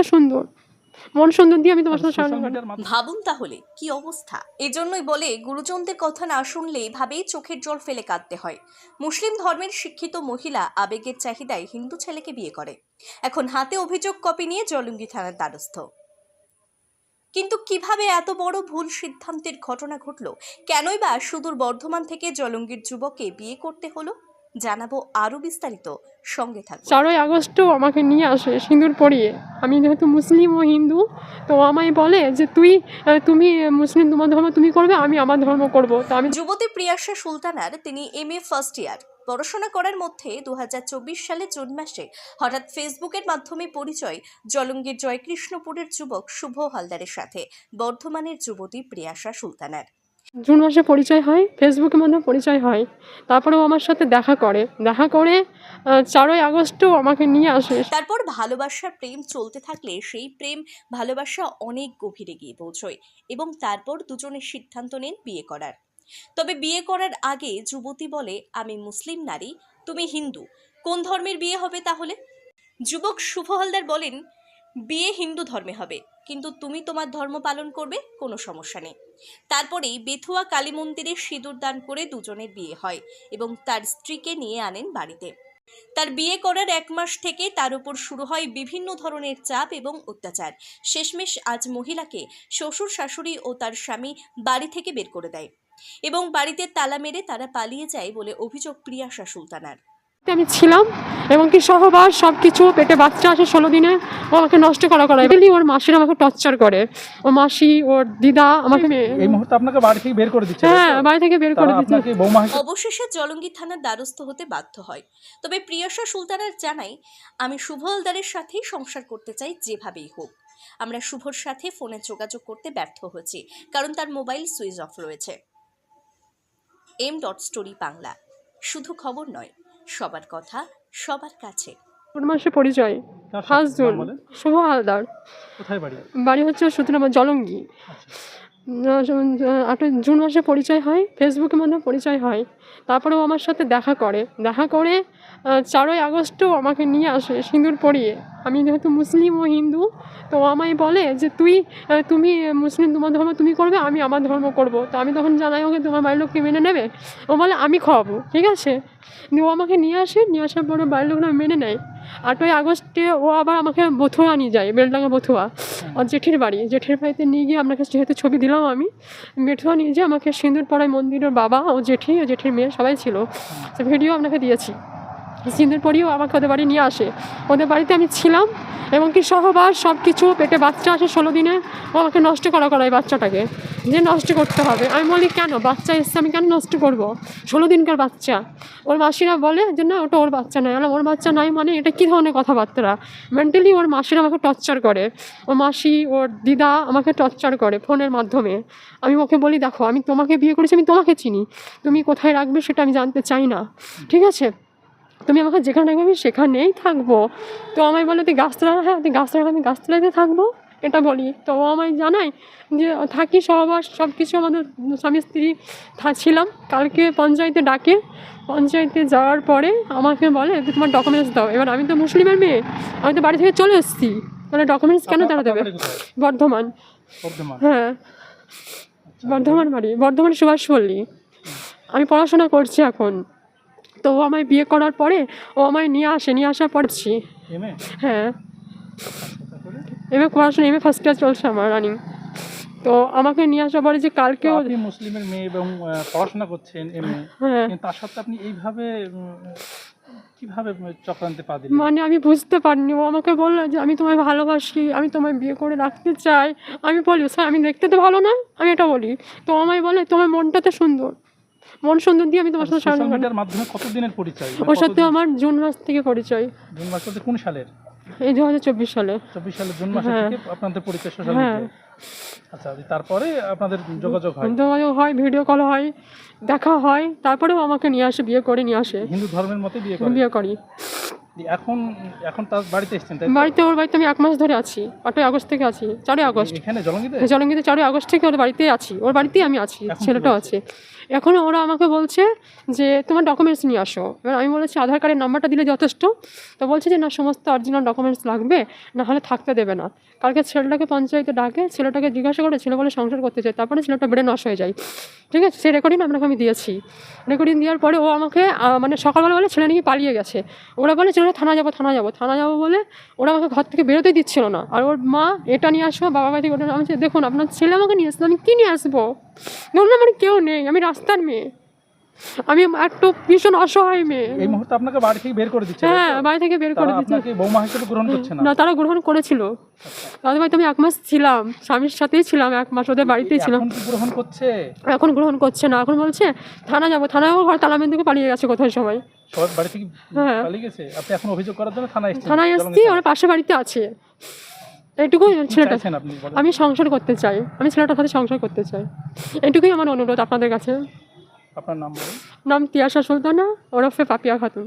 মনটা সুন্দর, মন সুন্দর দিয়ে আমি তোমার সাথে ভাবুন তাহলে কি অবস্থা। এজন্যই বলে গুরুজনদের কথা না শুনলে ভাবেই চোখের জল ফেলে কাঁদতে হয়। মুসলিম ধর্মের শিক্ষিত মহিলা আবেগের চাহিদায় হিন্দু ছেলেকে বিয়ে করে, এখন হাতে অভিযোগ কপি নিয়ে জলঙ্গি থানার দ্বারস্থ। কিন্তু কিভাবে এত বড় ভুল সিদ্ধান্তের ঘটনা ঘটলো? কেনই বা সুদূর বর্ধমান থেকে জলঙ্গির যুবককে বিয়ে করতে হলো? জানাবো আরো বিস্তারিত, সঙ্গে থাকুন। 4ই আগস্টও আমাকে নিয়ে আসে সিঁদুর পরিয়ে। আমি যেহেতু মুসলিম ও হিন্দু, তো আমায় বলে যে তুমি মুসলিম তোমার ধর্ম তুমি করবে, আমি আমার ধর্ম করব। তো আমি যুবতী প্রিয়াশা সুলতানার, তিনি MA ফার্স্ট ইয়ার পড়াশোনা করার মধ্যে 2024 সালে জুন মাসে হঠাৎ ফেসবুকের মাধ্যমে পরিচয় জলঙ্গির জয়কৃষ্ণপুরের যুবক শুভ হালদারের সাথে বর্ধমানের যুবতী প্রিয়াশা সুলতানার। জুন মাসে পরিচয় হয়, ফেসবুকের মাধ্যমে পরিচয় হয়। তারপরেও আমার সাথে দেখা করে 4ই আগস্টও আমাকে নিয়ে আসে। তারপর ভালোবাসার প্রেম চলতে থাকলে সেই প্রেম ভালোবাসা অনেক গভীরে গিয়ে পৌঁছয় এবং তারপর দুজনের সিদ্ধান্ত নেন বিয়ে করার। তবে বিয়ে করার আগে যুবতী বলে, আমি মুসলিম নারী, তুমি হিন্দু, কোন ধর্মের বিয়ে হবে তাহলে? যুবক শুভ হালদার বলেন, বিয়ে হিন্দু ধর্মে হবে, কিন্তু তুমি তোমার ধর্ম পালন করবে, কোনো সমস্যা নেই। তারপরেই বেথুয়া কালী মন্দিরে সিঁদুর দান করে দুজনের বিয়ে হয় এবং তার স্ত্রীকে নিয়ে আনেন বাড়িতে। তার বিয়ে করার 1 মাস থেকে তার উপর শুরু হয় বিভিন্ন ধরনের চাপ এবং অত্যাচার। শেষমেশ আজ মহিলাকে শ্বশুর শাশুড়ি ও তার স্বামী বাড়ি থেকে বের করে দেয় এবং বাড়িতে তালা মেরে তারা পালিয়ে যায় বলে অভিযোগ প্রিয়াশা সুলতানার। আমি ছিলাম এবং কি সহবাস সব কিছু, পেটে বাচ্চা আসে 16 দিনে, ও আমাকে নষ্ট করা ওর মাসিরা আমাকে টর্চার করে, ও মাসি ওর দিদা আমাকে এই মুহূর্তে আপনাকে বাড়ি থেকে বের করে দিচ্ছে। হ্যাঁ, বাড়ি থেকে বের করে দিচ্ছে। অবশেষে জলঙ্গি থানার দ্বারস্থ হতে বাধ্য হয়। তবে প্রিয়াশা সুলতানার জানাই, আমি শুভ হালদারের সাথেই সংসার করতে চাই, যেভাবেই হোক। আমরা শুভর সাথে ফোনে যোগাযোগ করতে ব্যর্থ হয়েছি, কারণ তার মোবাইল সুইচ অফ রয়েছে। M.Story বাংলা, শুধু খবর নয়, সবার কথা সবার কাছে। জুন মাসে পরিচয়, 1 জুন। শুভ হালদার। কোথায় বাড়ি? বাড়ি হচ্ছে সুতরাং জলঙ্গি। 8 জুন মাসে পরিচয় হয়, ফেসবুকের মাধ্যমে পরিচয় হয়। তারপরেও আমার সাথে দেখা করে 4ই আগস্টও আমাকে নিয়ে আসে সিঁদুর পরিয়ে। আমি যেহেতু মুসলিম ও হিন্দু, তো আমায় বলে যে তুমি মুসলিম তোমার ধর্ম তুমি করবে, আমি আমার ধর্ম করব। তো আমি তখন জানাই ওকে, তোমার বাড়ির লোককে মেনে নেবে? ও বলে আমি খাওয়াবো, ঠিক আছে। ও আমাকে নিয়ে আসার পরে বাড়ির লোকরা মেনে নেয়। 8ই আগস্টে ও আবার আমাকে বথুয়া নিয়ে যায়, বেলডাঙ্গা বথুয়া, আর জেঠির বাড়িতে নিয়ে গিয়ে আপনাকে যেহেতু ছবি দিলাম, আমি বেথুয়া নিয়ে যেয়ে আমাকে সিঁদুর পরায় মন্দিরের বাবা ও জেঠির মেয়ে সবাই ছিল, সে ভিডিও আপনাকে দিয়েছি। সিঁদুর পরিয়েও আমাকে ওদের বাড়ি নিয়ে আসে। ওদের বাড়িতে আমি ছিলাম এবং কি সহবাস সব কিছু, পেটে বাচ্চা আসে 16 দিনে, ও আমাকে নষ্ট করায় বাচ্চাটাকে, যে নষ্ট করতে হবে। আমি বলি কেন, বাচ্চা এসছে আমি কেন নষ্ট করব, 16 দিনকার বাচ্চা। ওর মাসিরা বলে যে না, ওটা ওর বাচ্চা নয়। ওর বাচ্চা নয় মানে এটা কী ধরনের কথাবার্তা? মেন্টালি ওর মাসিরা আমাকে টর্চার করে, ওর মাসি ওর দিদা আমাকে টর্চার করে ফোনের মাধ্যমে। আমি ওকে বলি, দেখো আমি তোমাকে বিয়ে করেছি, আমি তোমাকে চিনি, তুমি কোথায় রাখবে সেটা আমি জানতে চাই না, ঠিক আছে? তুমি আমাকে যেখানে রাখবে আমি সেখানেই থাকবো। তো আমায় বলে তুই গাছতলা, হ্যাঁ তুই গাছতলা, আমি গাছতলাতে থাকবো, এটা বলি। তো ও আমায় জানাই যে থাকি, সহবাস সব কিছু আমাদের স্বামী স্ত্রী ছিলাম। কালকে পঞ্চায়েতে ডাকে, পঞ্চায়েতে যাওয়ার পরে আমাকে বলে তুই তোমার ডকুমেন্টস দাও। এবার আমি তো মুসলিমের মেয়ে, আমি তো বাড়ি থেকে চলে এসেছি, তাহলে ডকুমেন্টস কেন তারা দেবে? বর্ধমান। হ্যাঁ, বর্ধমান বাড়ি, বর্ধমান সুভাষপল্লী। আমি পড়াশোনা করছি এখন। তো ও আমায় বিয়ে করার পরে ও আমায় নিয়ে আসার পড়ছি। হ্যাঁ, পড়াশোনা MA ফার্স্ট ইয়ার চলছে আমার রানিং। তো আমাকে নিয়ে আসার পরে যে কালকে আপনি মুসলিমের মেয়ে এবং পড়াশোনা করছেন MA, হ্যাঁ, তার সত্ত্বেও আপনি এইভাবে কিভাবে চক্রান্তে পা দিলেন? মানে আমি বুঝতে পারিনি। ও আমাকে বললো যে আমি তোমায় ভালোবাসি, আমি তোমায় বিয়ে করে রাখতে চাই। আমি বলি স্যার আমি দেখতে তো ভালো না, আমি এটা বলি। তো আমায় বলে তোমার মনটা তো সুন্দর, মন সুন্দর দিয়ে আমি তোমার সাথে সোশ্যাল মিডিয়ার মাধ্যমে কতদিনের পরিচয়? ওর সাথে আমার জুন মাস থেকে পরিচয়। জুন মাস বলতে কোন সালের? এই 2024 সালে। 24 সালের জুন মাসে থেকে আপনাদের পরিচয় সোশ্যাল মিডিয়ায়। আচ্ছা, তারপরে আপনাদের যোগাযোগ হয়, ভিডিও কল হয়, দেখা হয়। তারপরেও আমাকে নিয়ে আসে, বিয়ে করে নিয়ে আসে। হিন্দু ধর্মের মতে বিয়ে করি। এখন তার বাড়িতে এসেছেন? ওর বাড়িতে আমি 1 মাস ধরে আছি, 8ই আগস্ট থেকে আছি। 4ই আগস্ট এখানে জলঙ্গিতে 4ই আগস্ট থেকে ওর বাড়িতেই আছি, ওর বাড়িতেই আমি আছি, ছেলেটাও আছে। এখন ওরা আমাকে বলছে যে তোমার ডকুমেন্টস নিয়ে আসো। এবার আমি বলেছি আধার কার্ডের নাম্বারটা দিলে যথেষ্ট। তো বলছে যে না, সমস্ত অরিজিনাল ডকুমেন্টস লাগবে, না হলে থাকতে দেবে না। কালকে ছেলেটাকে পঞ্চায়েতে ডাকে, ছেলেটাকে জিজ্ঞাসা করে, ছেলে বলে সংসার করতে চাই। তারপরে ছেলেটা ব্রেন ওয়াশ হয়ে যায়, ঠিক আছে। সেই রেকর্ডিং আপনাকে আমি দিয়েছি। রেকর্ডিং দেওয়ার পরে ও আমাকে মানে সকালবেলা বলে ছেলে নিয়ে পালিয়ে গেছে। ওরা বলে ছেলেটা থানা যাবো বলে ওরা আমাকে ঘর থেকে বেরোতেই দিচ্ছিল না। আর ওর মা এটা নিয়ে আসবো, বাবা বাড়ি ওটা। আমি বলছি, দেখুন আপনার ছেলে আমাকে নিয়ে আসলো, আমি কী নিয়ে আসবো? ধরুন আমার কেউ নেই, আমি রাস্তার মেয়ে, আমি একটু ভীষণ অসহায় মেয়ে। এই মুহূর্তে আপনাকে বাড়ি থেকে বের করে দিচ্ছে? হ্যাঁ, বাড়ি থেকে বের করে দিচ্ছে। আপনাকে বৌমা হিসেবে গ্রহণ করছে না? না, তারা গ্রহণ করেছিল। তাদের বাড়িতে আমি 1 মাস ছিলাম, স্বামীর সাথেই ছিলাম 1 মাস, ওদের বাড়িতেই ছিলাম। এখন কি গ্রহণ করছে? এখন গ্রহণ করছে না, এখন বলছে থানা যাবো। থানায় ঘর তালা মেরে পালিয়ে গেছে কোথায় সবাই। সবার বাড়ি থেকে হ্যাঁ। পালিয়ে গেছে? আপনি এখন অভিযোগ করার জন্য থানায় এসেছেন? থানায় এসছি, ওরা পাশে বাড়িতে আছে। এইটুকুই ছেলেটা, চাইছেন আপনি বলেন? আমি সংসার করতে চাই, আমি ছেলেটার সাথে সংসার করতে চাই। এইটুকুই আমার অনুরোধ আপনাদের কাছে। আপনার নাম বলুন। নাম তিয়াশা সুলতানা, ওরফে পাপিয়া খাতুন।